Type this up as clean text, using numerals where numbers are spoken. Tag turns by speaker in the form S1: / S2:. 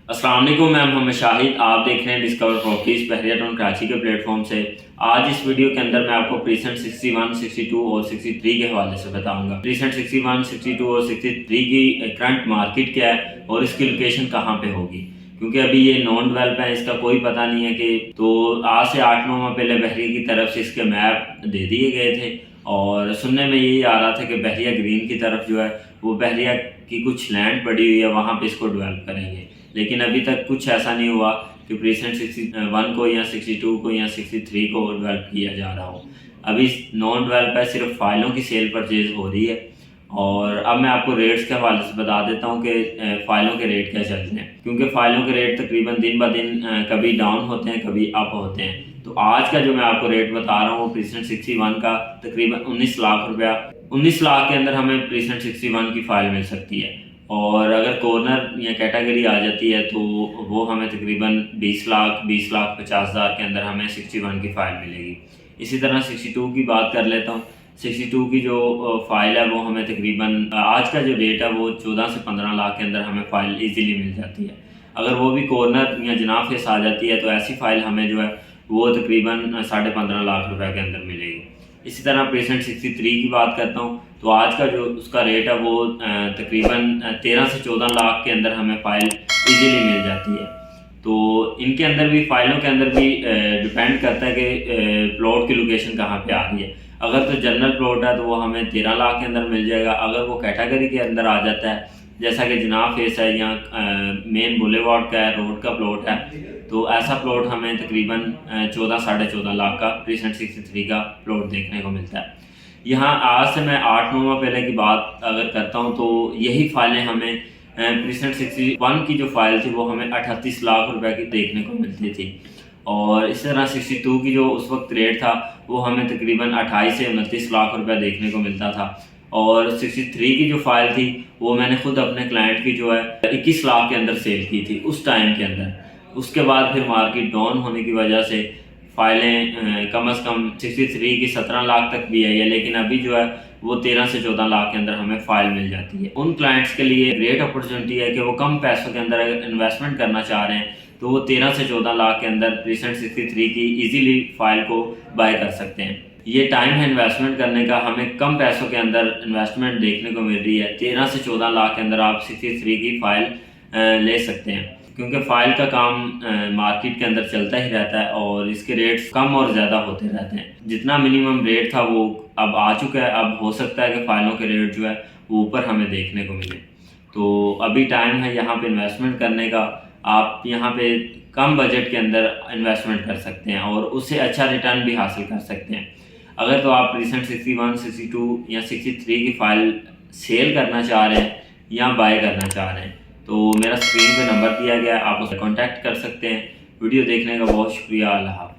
S1: अस्सलाम वालेकुम, मैं मोहम्मद शाहिद। आप देख रहे हैं डिस्कवर प्रॉपर्टीज बहरिया टाउन कराची के प्लेटफॉर्म से। आज इस वीडियो के अंदर मैं आपको प्रीसेंट 61, 62 और 63 के हवाले से बताऊंगा। प्रीसेंट 61, 62 और 63 की करंट मार्केट क्या है और इसकी लोकेशन कहाँ पे होगी, क्योंकि अभी ये नॉन डेवलप है, इसका कोई पता नहीं है कि तो आज से 8-9 माह पहले बहरिया की तरफ से इसके मैप दे दिए गए थे और सुनने में यही आ रहा था कि बहरिया ग्रीन की तरफ जो है वो बहरिया की कुछ लैंड पड़ी हुई है, वहाँ पे इसको डेवलप करेंगे। लेकिन अभी तक कुछ ऐसा नहीं हुआ कि प्रीसेंट 61 को या 62 को या 63 को डेवलप किया जा रहा हो। अभी नॉन डेवलप है, सिर्फ फाइलों की सेल परचेज हो रही है। और अब मैं आपको रेट्स के हवाले से बता देता हूँ कि फ़ाइलों के रेट क्या चल रहे हैं, क्योंकि फ़ाइलों के रेट तकरीबन दिन ब दिन कभी डाउन होते हैं कभी अप होते हैं। तो आज का जो मैं आपको रेट बता रहा हूँ प्रीसेंट 61 का तकरीबन 19 लाख रुपया, 19 लाख के अंदर हमें प्रीसेंट 61 की फ़ाइल मिल सकती है। और अगर कॉर्नर या कैटेगरी आ जाती है तो वो हमें तकरीबन 20 लाख 50 हज़ार के अंदर हमें 61 की फ़ाइल मिलेगी। इसी तरह 62 की बात कर लेता हूँ। 62 की जो फ़ाइल है वो हमें तकरीबन आज का जो रेट है वो 14 से 15 लाख के अंदर हमें फ़ाइल इजीली मिल जाती है। अगर वो भी कॉर्नर या जनाब फेस आ जाती है तो ऐसी फ़ाइल हमें जो है वो तकरीबन 15.5 लाख रुपए के अंदर मिलेगी। इसी तरह प्रीसेंट 63 की बात करता हूँ तो आज का जो उसका रेट है वो तकरीबन 13 से 14 लाख के अंदर हमें फ़ाइल इजीली मिल जाती है। तो इनके अंदर भी फ़ाइलों के अंदर भी डिपेंड करता है कि प्लॉट की लोकेशन कहाँ पे आ रही है। अगर तो जनरल प्लॉट है तो वो हमें 13 लाख के अंदर मिल जाएगा। अगर वो कैटेगरी के अंदर आ जाता है जैसा कि जनाब फेस है या मेन बुलेवार्ड का है, रोड का प्लॉट है, तो ऐसा प्लॉट हमें तकरीबन 14-14.5 लाख का प्रीसेंट 63 का प्लॉट देखने को मिलता है। यहाँ आज से मैं 8-9 माह पहले की बात अगर करता हूँ तो यही फाइलें हमें प्रीसेंट 61 की जो फाइल थी वो हमें 38 लाख रुपए की देखने को मिलती थी। और इस तरह 62 की जो उस वक्त रेट था वो हमें तकरीबन 28 से 29 लाख रुपए देखने को मिलता था। और 63 की जो फाइल थी वो मैंने खुद अपने क्लाइंट की जो है 21 लाख के अंदर सेल की थी उस टाइम के अंदर। उसके बाद फिर मार्केट डाउन होने की वजह से फ़ाइलें कम से कम 63 की 17 लाख तक भी आई है, लेकिन अभी जो है वो 13 से 14 लाख के अंदर हमें फ़ाइल मिल जाती है। उन क्लाइंट्स के लिए ग्रेट अपॉर्चुनिटी है कि वो कम पैसों के अंदर अगर इन्वेस्टमेंट करना चाह रहे हैं तो वो 13 से 14 लाख के अंदर प्रीसेंट 63 की इजीली फ़ाइल को बाय कर सकते हैं। ये टाइम है इन्वेस्टमेंट करने का, हमें कम पैसों के अंदर इन्वेस्टमेंट देखने को मिल रही है। 13 से 14 लाख के अंदर आप 63 की फ़ाइल ले सकते हैं, क्योंकि फ़ाइल का काम मार्केट के अंदर चलता ही रहता है और इसके रेट्स कम और ज़्यादा होते रहते हैं। जितना मिनिमम रेट था वो अब आ चुका है, अब हो सकता है कि फ़ाइलों के रेट जो है वो ऊपर हमें देखने को मिले। तो अभी टाइम है यहाँ पे इन्वेस्टमेंट करने का। आप यहाँ पे कम बजट के अंदर इन्वेस्टमेंट कर सकते हैं और उससे अच्छा रिटर्न भी हासिल कर सकते हैं। अगर तो आप प्रीसेंट 61, 62 या 63 की फ़ाइल सेल करना चाह रहे हैं या बाय करना चाह रहे हैं तो मेरा स्क्रीन पे नंबर दिया गया है, आप उसे कांटेक्ट कर सकते हैं। वीडियो देखने का बहुत शुक्रिया। अल्लाह हाफ़िज़।